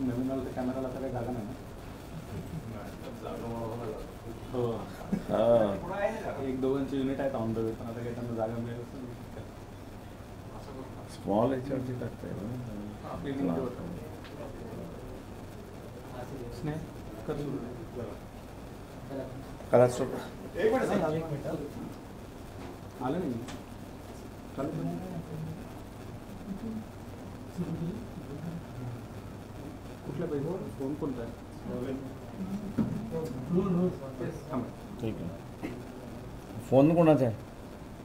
नवीन आलं कॅमेराला तर काही जागा नाही ना. एक दोघांची युनिट आहेत ऑन द वे, पण आता काही त्यांना जागा मिळेल स्मॉल याच्यावरती टाकता येईल. करा स्टॉप. आलं नाही कुठल्या पाहिजे फोन कोणता आहे? ठीक आहे. फोन कोणाचा आहे?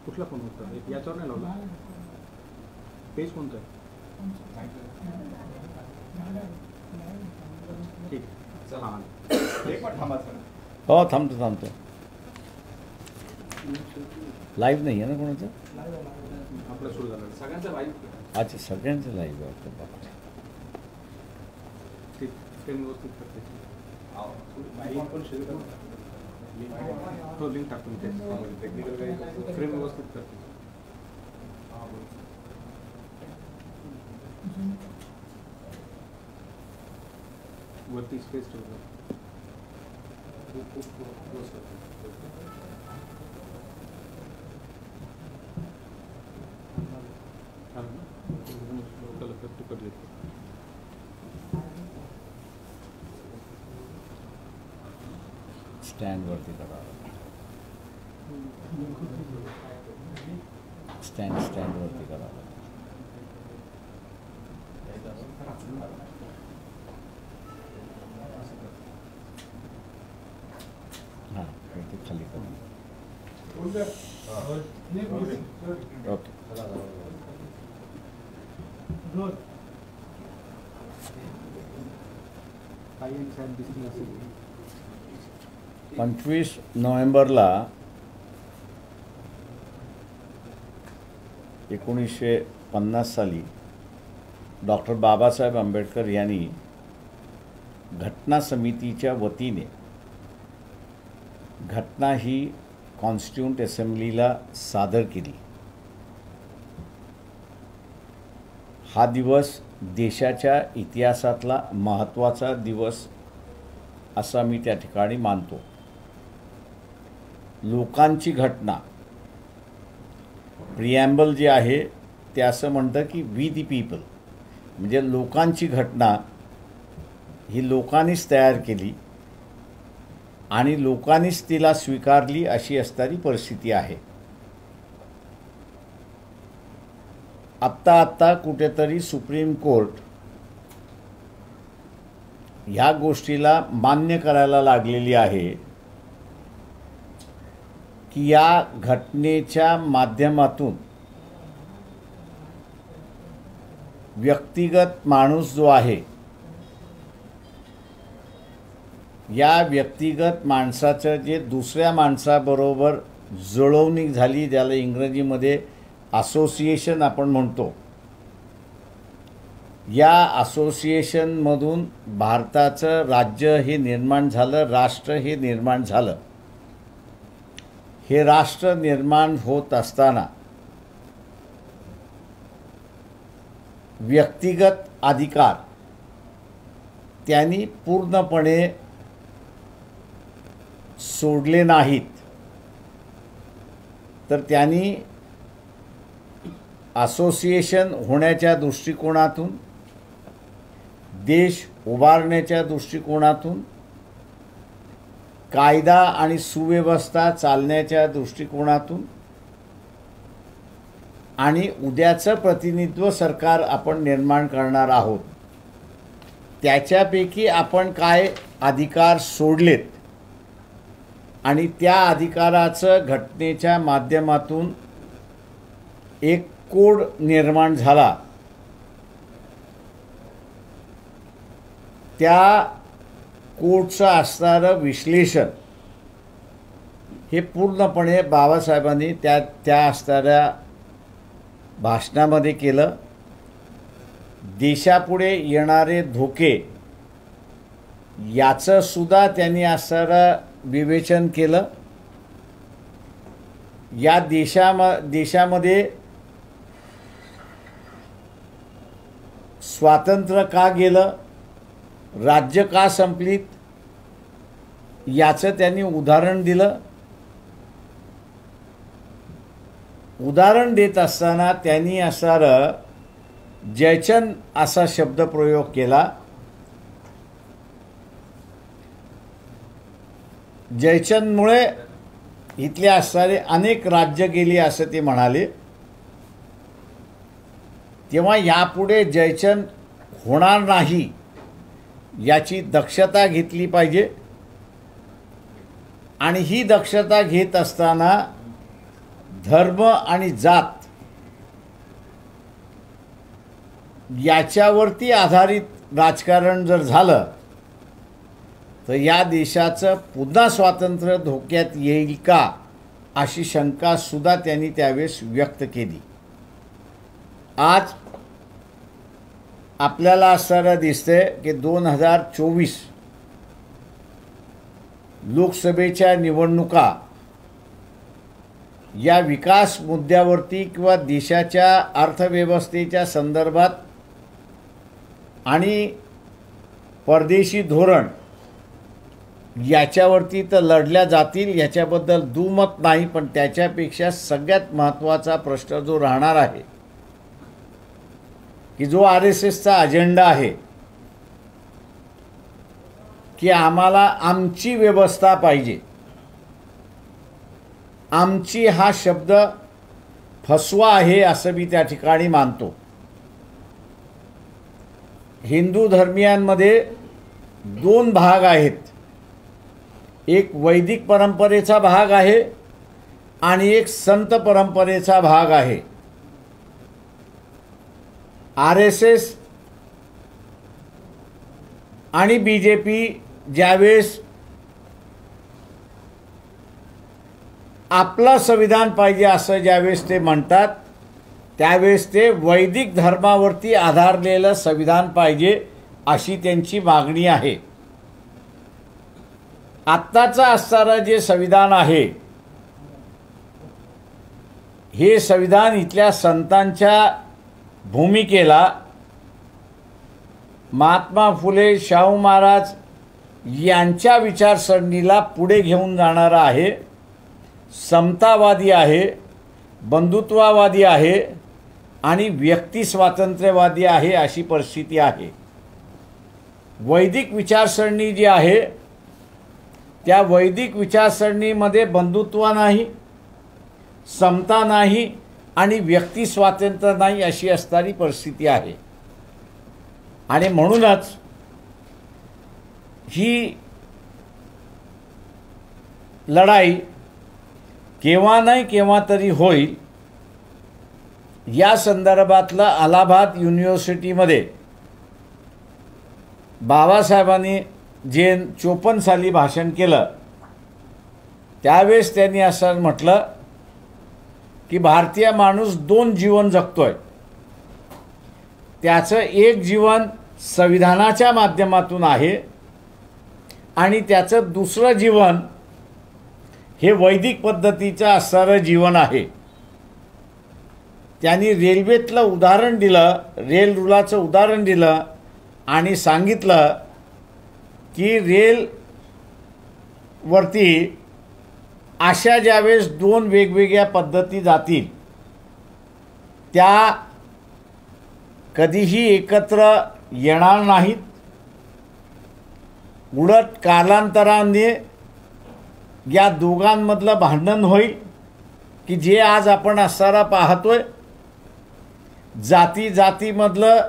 कुठला फोन होता? याच्यावर नाही लावला. पेज कोणतं आहे? ठीक चला. हो थांबतो. लाईव्ह नाही आहे ना कोणाचं? आपलं सुरू झालं सगळ्यांचं लाईव्ह. अच्छा सगळ्यांचं लाईव्ह आहे. ठीक फ्रेम व्यवस्थित करते. हो लिंक टाकून ते फ्रेम व्यवस्थित करते. वरती स्पेस ठेवतो. स्टँड वरती करा. स्टँड वरती करा. हां ते खाली करा. ओके. 25 नोव्हेंबरला 1950 साली डॉक्टर बाबासाहेब आंबेडकर यांनी घटना समितीच्या वतीने घटना ही कॉन्स्टिट्यूंट असेंब्लीला सादर केली. हा दिवस देशाच्या इतिहासातला महत्त्वाचा दिवस असा मी त्या ठिकाणी मानतो. लोकांची घटना प्रिॲम्बल जे आहे ते असं म्हणतं की वी दी पीपल, म्हणजे लोकांची घटना ही लोकांनीच तयार केली आणि लोकांनीच तिला स्वीकारली अशी असणारी परिस्थिती आहे. आत्ता कुठेतरी सुप्रीम कोर्ट ह्या गोष्टीला मान्य करायला लागलेली आहे की या घटनेच्या माध्यमातून व्यक्तिगत माणूस जो आहे, या व्यक्तिगत माणसाचं जे दुसऱ्या माणसाबरोबर जुळवणी झाली, ज्याला इंग्रजीमध्ये असोसिएशन आपण म्हणतो, या असोसिएशनमधून भारताचं राज्य हे निर्माण झालं, राष्ट्र हे निर्माण झालं. हे राष्ट्र निर्माण होत असताना व्यक्तिगत अधिकार त्यांनी पूर्णपणे सोडले नाहीत, तर त्यांनी असोसिएशन होण्याच्या दृष्टिकोनातून, देश उभारण्याच्या दृष्टिकोनातून, कायदा आणि सुव्यवस्था चालण्याच्या दृष्टिकोनातून आणि उद्याचं प्रतिनिधित्व सरकार आपण निर्माण करणार आहोत, त्याच्यापैकी आपण काय अधिकार सोडलेत आणि त्या अधिकाराचं घटनेच्या माध्यमातून एक कोड निर्माण झाला, त्या कोडचं असणारं विश्लेषण हे पूर्णपणे बाबासाहेबांनी त्या असणाऱ्या भाषणामध्ये केलं. देशापुढे येणारे धोके याचं सुद्धा त्यांनी असणारं विवेचन केलं. या देशामध्ये स्वातंत्र्य का गेलं, राज्य का संपलीत, याचं त्यांनी उदाहरण दिलं. उदाहरण देत असताना त्यांनी असणारं जयचंद असा शब्दप्रयोग केला. जयचंदमुळे इथले असणारे अनेक राज्य गेली असं ते म्हणाले. तेव्हा यापुढे जयचंद होणार नाही याची दक्षता घेतली पाहिजे. आणि ही दक्षता घेत असताना धर्म आणि जात याच्यावरती आधारित राजकारण जर झालं तर या देशाचं पुन्हा स्वातंत्र्य धोक्यात येईल का अशी शंका सुद्धा त्यांनी त्यावेळेस व्यक्त केली. आज आपल्याला असं दिसतंय की 2024 लोकसभेच्या निवडणुका या विकास मुद्द्यावरती किंवा देशाच्या अर्थव्यवस्थेच्या संदर्भात आणि परदेशी धोरण याच्यावरती तर लढल्या जातील, याच्याबद्दल दुमत नाही. पण त्याच्यापेक्षा सगळ्यात महत्त्वाचा प्रश्न जो राहणार आहे की जो RSSचा अजेंडा आहे की आम्हाला आमची व्यवस्था पाहिजे. आमची हा शब्द फसवा आहे असं मी त्या ठिकाणी मानतो. हिंदू धर्मियांमध्ये दोन भाग आहेत. एक वैदिक परंपरेचा भाग आहे आणि एक संत परंपरेचा भाग आहे. RSS आणि BJP ज्यावेळेस आपलं संविधान पाहिजे असं ज्यावेळेस ते म्हणतात त्यावेळेस ते वैदिक धर्मावरती आधारलेलं संविधान पाहिजे अशी त्यांची मागणी आहे. आत्ताचं असणारं जे संविधान आहे हे संविधान इथल्या संतांच्या भूमिकेला महात्मा फुले, शाहू महाराज यांच्या विचारसरणीला पुढे घेऊन जाणारं आहे. समतावादी आहे, बंधुत्ववादी आहे आणि व्यक्ती स्वातंत्र्यवादी आहे अशी परिस्थिती आहे. वैदिक विचारसरणी जी आहे त्या वैदिक विचारसरणीमध्ये बंधुत्व नाही, समता नाही आणि व्यक्ती स्वातंत्र्य नाही अशी असणारी परिस्थिती आहे. आणि म्हणूनच ही लढाई केव्हा नाही केव्हा तरी होईल. या संदर्भातलं अलाहाबाद युनिव्हर्सिटीमध्ये बाबासाहेबांनी जे 54 साली भाषण केलं त्यावेळेस त्यांनी असं म्हटलं की भारतीय माणूस दोन जीवन जगतोय. त्याचं एक जीवन संविधानाच्या माध्यमातून आहे आणि त्याचं दुसरं जीवन हे वैदिक पद्धतीचं असणारं जीवन आहे. त्यांनी रेल्वेतलं उदाहरण दिलं, रेल रुळाचं उदाहरण दिलं आणि सांगितलं की रेलवरती अशा ज्यावेळेस दोन वेगवेगळ्या पद्धती जातील त्या कधीही एकत्र येणार नाहीत. उलट कालांतराने या दोघांमधलं भांडण होईल की जे आज आपण असणारा पाहतोय जाती जातीमधलं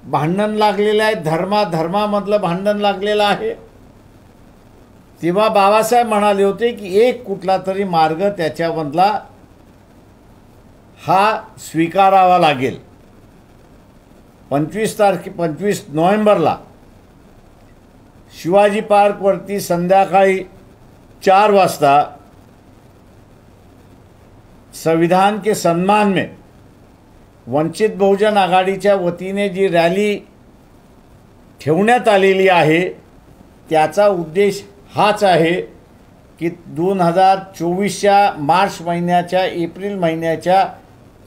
भांडण लागलेलं आहे, धर्मामधलं भांडण लागलेलं आहे. तेव्हा बाबासाहेब म्हणाले होते की एक कुठला तरी मार्ग त्याच्यामधला हा स्वीकारावा लागेल. 25 नोव्हेंबरला शिवाजी पार्कवरती संध्याकाळी 4 वाजता संविधान के सम्मान में वंचित बहुजन आघाडीच्या वतीने जी रॅली ठेवण्यात आलेली आहे त्याचा उद्देश हाच आहे की 2024च्या मार्च महिन्याच्या एप्रिल महिन्याच्या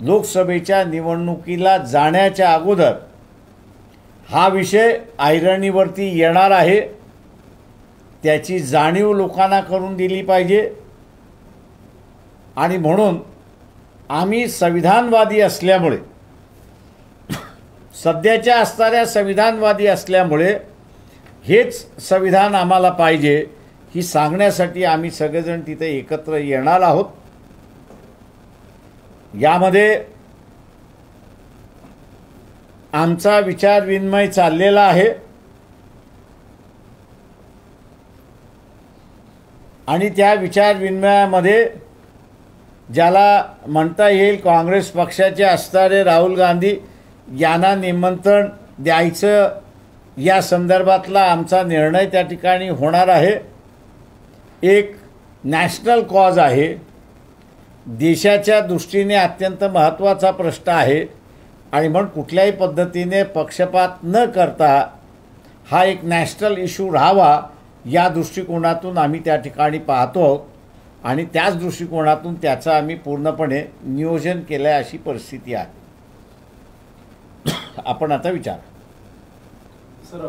लोकसभेच्या निवडणुकीला जाण्याच्या अगोदर हा विषय ऐरणीवरती येणार आहे. त्याची जाणीव लोकांना करून दिली पाहिजे. आणि म्हणून आम्ही संविधानवादी असल्यामुळे, सध्याच्या असणाऱ्या संविधानवादी असल्यामुळे हेच संविधान आम्हाला पाहिजे ही सांगण्यासाठी आम्ही सगळेजण तिथे एकत्र येणार आहोत. यामध्ये आमचा विचारविनिमय चाललेला आहे आणि त्या विचारविनिमयामध्ये ज्याला म्हणता येईल काँग्रेस पक्षाचे असणारे राहुल गांधी यांना निमंत्रण द्यायचं या संदर्भातला आमचा निर्णय त्या ठिकाणी होणार आहे. एक नॅशनल कॉज आहे, देशाच्या दृष्टीने अत्यंत महत्त्वाचा प्रश्न आहे आणि म्हणून कुठल्याही पद्धतीने पक्षपात न करता हा एक नॅशनल इश्यू राहावा या दृष्टिकोनातून आम्ही त्या ठिकाणी पाहतो आहोत आणि त्याच दृष्टिकोनातून त्याचं आम्ही पूर्णपणे नियोजन केलं आहे अशी परिस्थिती आहे. आपण आता विचार सर,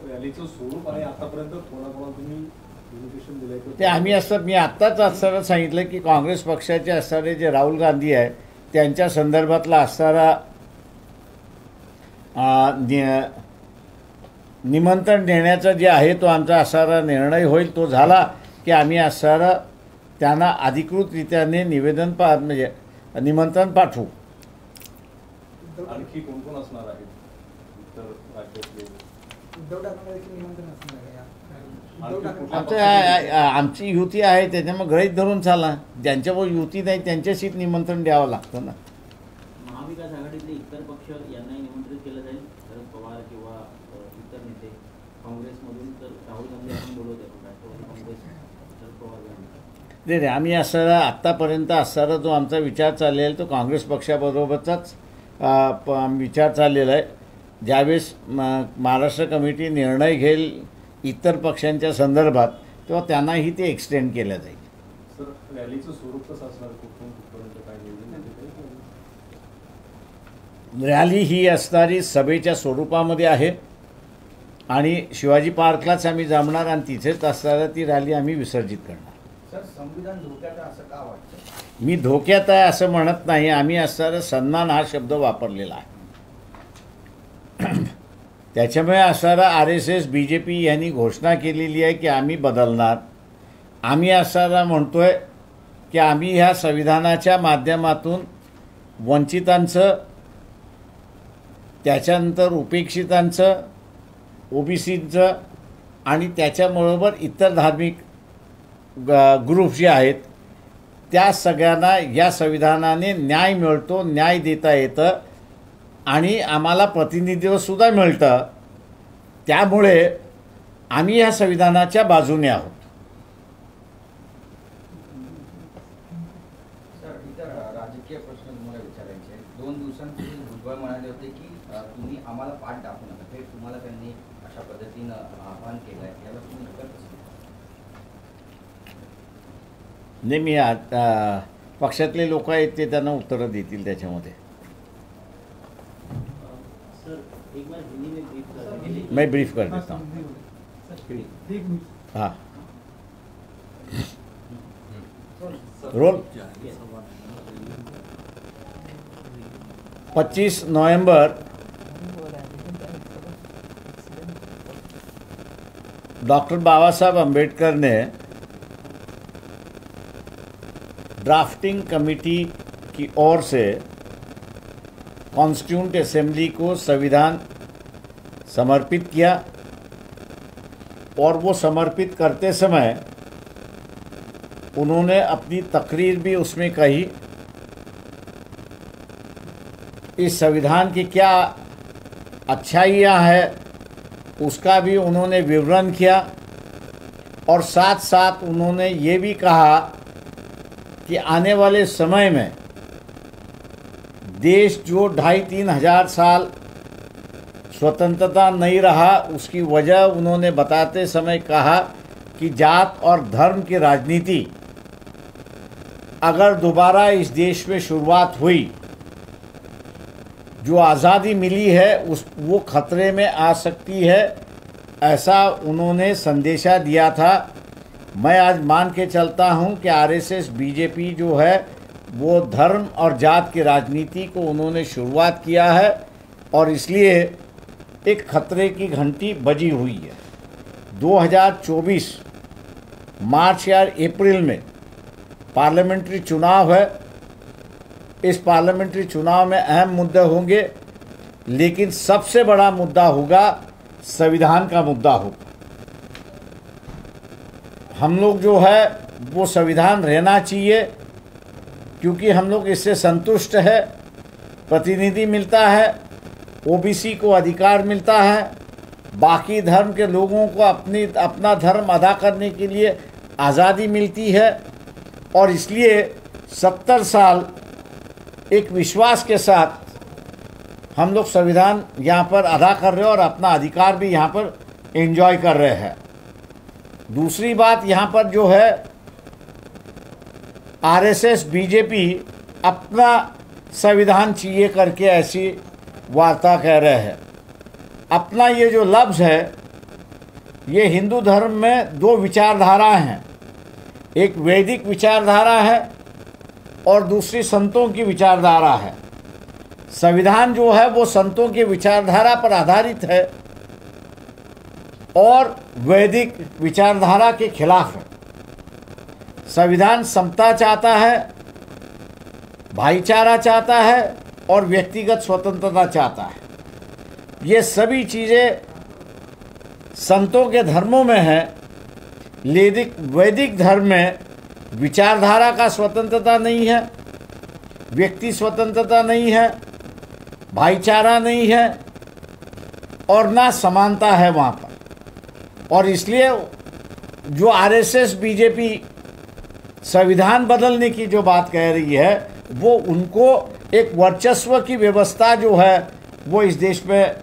रॅलीचं स्वरूप आणि आतापर्यंत कोणाकोणाला तुम्ही इन्व्हिटेशन दिलंय ते आम्ही असं मी आत्ताच असताना सांगितलं की काँग्रेस पक्षाचे असणारे जे राहुल गांधी आहे त्यांच्या संदर्भातला असणारा निमंत्रण देण्याचा जे आहे तो आमचा असणारा निर्णय होईल. तो झाला की आम्ही असणारा त्यांना अधिकृतरित्याने निवेदन म्हणजे निमंत्रण पाठवू. आणखी कोण कोण असणार आहे उत्तर राज्यातले? आमची युती आहे त्याच्यामुळे गृहीत धरून चालला. ज्यांच्यावर युती नाही त्यांच्याशीच निमंत्रण द्यावं लागतं ना. महाविकास आघाडीतले इतर पक्ष यांनाही निमंत्रित केलं जाईल, शरद पवार किंवा इतर नेते काँग्रेसमधून. तर राहुल गांधी आपण बोलवत आहे राष्ट्रवादी काँग्रेस, शरद पवार गांधी. नाही, आम्ही असणारा आत्तापर्यंत असणारा जो आमचा विचार चाललेला आहे तो काँग्रेस पक्षाबरोबरचाच विचार चाललेला आहे. ज्यावेळेस महाराष्ट्र कमिटी निर्णय घेईल इतर पक्षांच्या संदर्भात तेव्हा त्यांनाही ते एक्सटेंड केलं जाईल. सर, रॅलीचं स्वरूप कसं असणार? कुठपर्यंत काय नियोजन? रॅली ही असणारी सभेच्या स्वरूपामध्ये आहे आणि शिवाजी पार्कलाच आम्ही जमणार आणि तिथेच असणारा ती रॅली आम्ही विसर्जित करणार. सर, संविधान धोक्यात आहे असं का वाटतं? मी धोक्यात आहे असं म्हणत नाही. आम्ही असणारा सन्मान हा शब्द वापरलेला आहे. त्याच्यामुळे असणारा RSS BJP यांनी घोषणा केलेली आहे की आम्ही बदलणार. आम्ही असणारा म्हणतोय की आम्ही ह्या संविधानाच्या माध्यमातून वंचितांचं, त्याच्यानंतर उपेक्षितांचं, OBCचं आणि त्याच्याबरोबर इतर धार्मिक ग्रुप जे आहेत त्या सगळ्यांना या संविधानाने न्याय मिळतो, न्याय देता येतं आणि आम्हाला प्रतिनिधित्वसुद्धा मिळतं. त्यामुळे आम्ही ह्या संविधानाच्या बाजूने आहोत. सर, इतर राजकीय प्रश्न तुम्हाला विचारायचे आहेत. 2 दिवसांपूर्वी भुजबळ म्हणाले होते की तुम्ही आम्हाला पाठ दाखवू नका. हे तुम्हाला त्यांनी अशा पद्धतीनं आवाहन केलं आहे, याला तुम्ही उत्तर कसं? नाही, मी पक्षातले लोक आहेत ते त्यांना उत्तरं देतील त्याच्यामध्ये. सर, एक बार हिंदी में ब्रीफ कर मैं ब्रीफ कर देता हूँ. हाँ, रोल. 25 नवंबर डॉक्टर बाबा साहब अम्बेडकर ने ड्राफ्टिंग कमेटी की ओर से कॉन्स्टिट्यूंट असेंबली को संविधान समर्पित किया और वो समर्पित करते समय उन्होंने अपनी तकरीर भी उसमें कही। इस संविधान की क्या अच्छाइयाँ हैं उसका भी उन्होंने विवरण किया और साथ साथ उन्होंने ये भी कहा कि आने वाले समय में देश जो 2,500-3 हज़ार साल स्वतंत्रता नहीं रहा, उसकी वजह उन्होंने बताते समय कहा कि जात और धर्म की राजनीति अगर दोबारा इस देश में शुरुआत हुई, जो आज़ादी मिली है वो खतरे में आ सकती है, ऐसा उन्होंने संदेशा दिया था। मैं आज मान के चलता हूं कि आरएसएस बीजेपी जो है वो धर्म और जात की राजनीति को उन्होंने शुरुआत किया है और इसलिए एक खतरे की घंटी बजी हुई है। 2024 मार्च या अप्रैल में पार्लियामेंट्री चुनाव है। इस पार्लियामेंट्री चुनाव में अहम मुद्दे होंगे, लेकिन सबसे बड़ा मुद्दा होगा संविधान का मुद्दा होगा। हम लोग जो है वो संविधान रहना चाहिए, क्योंकि हम लोग इससे संतुष्ट है। प्रतिनिधि मिलता है, ओबीसी को अधिकार मिलता है, बाकी धर्म के लोगों को अपना धर्म अदा करने के लिए आज़ादी मिलती है और इसलिए 70 साल एक विश्वास के साथ हम लोग संविधान यहाँ पर अदा कर रहे हैं और अपना अधिकार भी यहाँ पर एंजॉय कर रहे हैं। दूसरी बात यहाँ पर जो है आरएसएस बीजेपी अपना संविधान चाहिए करके ऐसी वार्ता कह रहे हैं। अपना ये जो लफ्ज़ है, ये हिंदू धर्म में दो विचारधाराएं हैं, एक वैदिक विचारधारा है और दूसरी संतों की विचारधारा है। संविधान जो है वो संतों की विचारधारा पर आधारित है और वैदिक विचारधारा के खिलाफ है। संविधान समता चाहता है, भाईचारा चाहता है और व्यक्तिगत स्वतंत्रता चाहता है। ये सभी चीज़ें संतों के धर्मों में हैं। वैदिक धर्म में विचारधारा का स्वतंत्रता नहीं है, व्यक्ति स्वतंत्रता नहीं है, भाईचारा नहीं है और ना समानता है वहाँ पर। और इसलिए जो आरएसएस बीजेपी संविधान बदलने की जो बात कह रही है, वो उनको एक वर्चस्व की व्यवस्था जो है वो इस देश में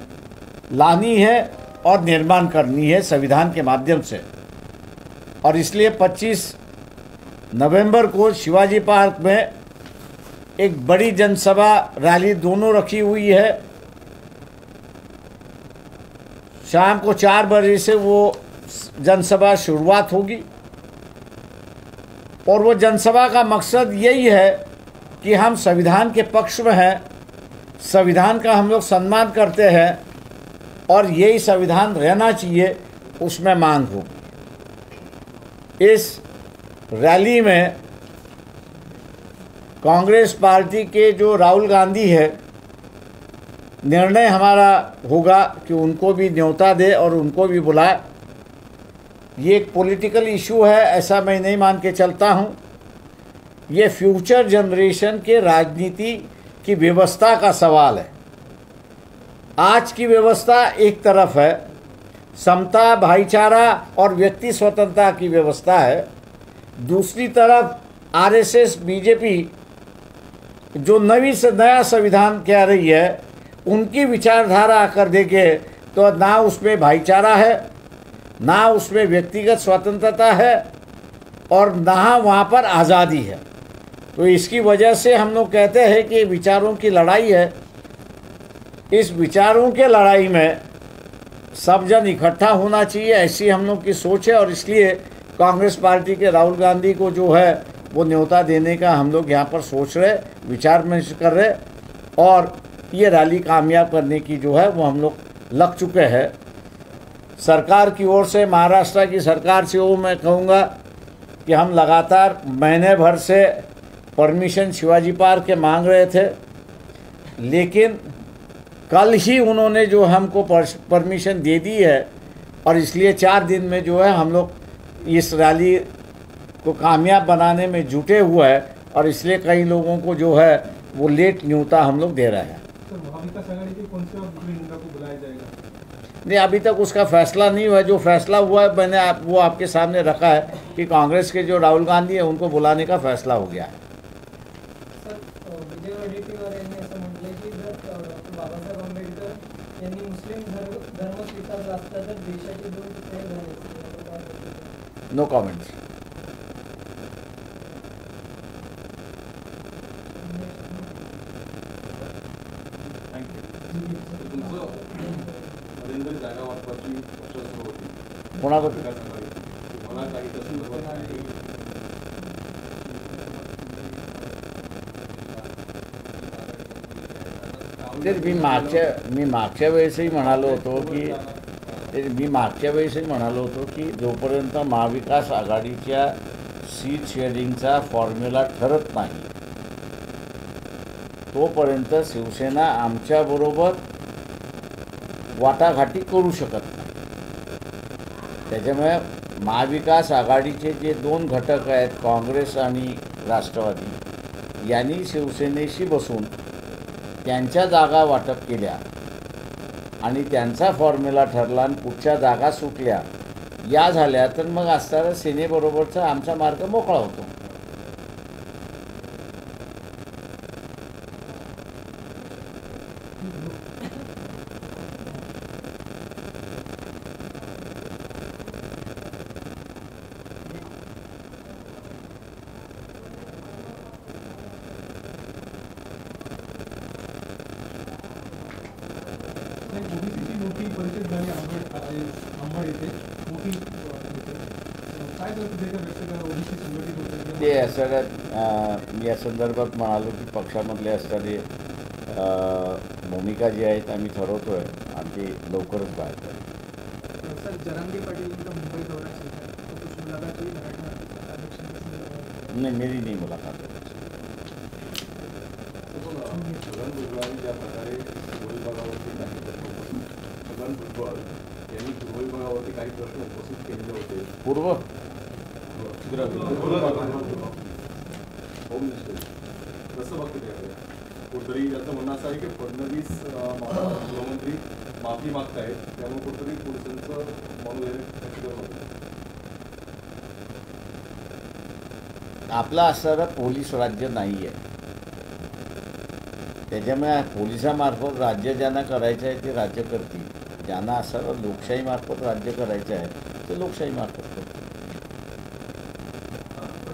लानी है और निर्माण करनी है संविधान के माध्यम से। और इसलिए 25 नवंबर को शिवाजी पार्क में एक बड़ी जनसभा रैली दोनों रखी हुई है। शाम को 4 बजे से वो जनसभा शुरुआत होगी और वो जनसभा का मकसद यही है कि हम संविधान के पक्ष में हैं, संविधान का हम लोग सम्मान करते हैं और यही संविधान रहना चाहिए, उसमें मांग होगी। इस रैली में कांग्रेस पार्टी के जो राहुल गांधी है, निर्णय हमारा होगा कि उनको भी न्योता दे और उनको भी बुलाए। ये एक पॉलिटिकल इशू है ऐसा मैं नहीं मान के चलता हूँ। ये फ्यूचर जनरेशन के राजनीति की व्यवस्था का सवाल है। आज की व्यवस्था एक तरफ है, समता, भाईचारा और व्यक्ति स्वतंत्रता की व्यवस्था है। दूसरी तरफ आरएसएस बीजेपी जो नया संविधान कह रही है, उनकी विचारधारा आकर देखे तो ना उसमें भाईचारा है, ना उसमें व्यक्तिगत स्वतंत्रता है और ना वहाँ पर आज़ादी है। तो इसकी वजह से हम लोग कहते हैं कि विचारों की लड़ाई है। इस विचारों के लड़ाई में सब जन इकट्ठा होना चाहिए, ऐसी हम लोग की सोच है। और इसलिए कांग्रेस पार्टी के राहुल गांधी को जो है वो न्योता देने का हम लोग यहाँ पर सोच रहे, विचार विमर्श कर रहे और ये रैली कामयाब करने की जो है वो हम लोग लग चुके हैं। सरकार की ओर से, महाराष्ट्र की सरकार से वो मैं कहूँगा कि हम लगातार महीने भर से परमिशन शिवाजी पार्क के मांग रहे थे लेकिन कल ही उन्होंने जो हमको परमिशन दे दी है और इसलिए 4 दिन में जो है हम लोग इस रैली को कामयाब बनाने में जुटे हुए हैं और इसलिए कई लोगों को जो है वो लेट न्योता हम लोग दे रहे हैं। सर महाविकास आघाड़ी के कौन से और दूसरे नेता को बुलाया जाएगा? नहीं, अभी तक उसका फैसला नहीं हुआ है। जो फैसला हुआ है मैंने वो आपके सामने रखा है कि कांग्रेस के जो राहुल गांधी है उनको बुलाने का फैसला हो गया है। सर विजय वडेट्टीवार यांनी असं म्हटलंय की जर डॉक्टर बाबासाहेब आंबेडकर यांनी मुस्लिम धर्म स्वीकारला असता तर देशाचे 2 तुकडे झाले असते। No comments. तुमचं मध्यंतरी जागा वाटपाची चर्चा सुरू होती कोणाबद्दल? विकास आघाडी, तुम्हाला काही त्या संदर्भात काही मी मागच्या वेळेसही म्हणालो होतो की जोपर्यंत महाविकास आघाडीच्या सीट शेअरिंगचा फॉर्म्युला ठरत नाही तोपर्यंत शिवसेना आमच्याबरोबर वाटाघाटी करू शकत नाही। त्याच्यामुळे महाविकास आघाडीचे जे 2 घटक आहेत काँग्रेस आणि राष्ट्रवादी यांनी शिवसेनेशी बसून त्यांच्या जागा वाटप केल्या आणि त्यांचा फॉर्म्युला ठरला आणि पुढच्या जागा सुटल्या या झाल्या तर मग असणारा सेनेबरोबरचा आमचा मार्ग मोकळा होतो। ओबीसीची मोठी परिषद झाली अंबड येथे मोठी काय जर तिथे का व्यक्त करा ओबीसी संघटित होते ते सगळ्यात या संदर्भात म्हणालो की पक्षामधले असणारे भूमिका जी आहेत आम्ही ठरवतोय आणि ते लवकरच बाहेर पडेल। सर जरांगे पाटील का मुंबई दौरा चल रहा है तो कुछ मुलाकात हुई मराठा अध्यक्ष के संदर्भात? नहीं, मेरी नहीं मुलाकात है। छगन भुजबळ ज्या प्रकारे पूर्व विभागावरती छगन भुजबळ यांनी पूर्व विभागावरती काही प्रश्न उपस्थित केलेले होते। पूर्व होम मिनिस्टर कसं बघते त्याकडे? कुठेतरी त्याचं म्हणणं असं आहे की फडणवीस गृहमंत्री माफी मागतायत त्यामुळे कुठेतरी पोलिसांचं मनोधैर्य आपला असणारा पोलीस राज्य नाही आहे, त्याच्यामुळे पोलिसामार्फत राज्य ज्यांना करायचं आहे ते राज्य करतील, ज्यांना असणारं लोकशाहीमार्फत राज्य करायचं आहे ते लोकशाहीमार्फत करतील।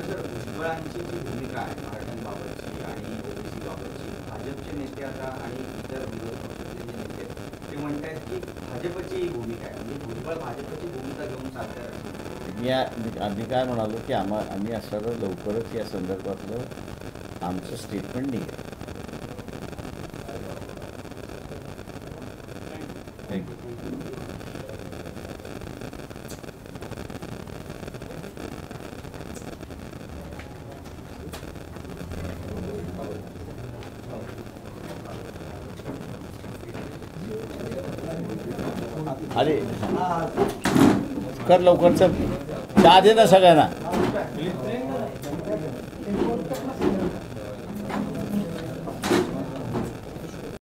भुजबळांची जी भूमिका आहे मराठ्यांबाबतची आणि ओबीसी बाबतची, भाजपचे नेते आता आणि इतर विरोधी पक्षातले जे नेते आहेत ते म्हणत आहेत की भाजपची ही भूमिका आहे, म्हणजे भुजबळ भाजपची भूमिका घेऊन चालतात। आम्ही काय म्हणालो की आम्ही असणारं लवकरच या संदर्भातलं आमचं स्टेटमेंट निघेल। थँक्यू। अरे कर लवकर, चल चहा दे ना सगळ्यांना।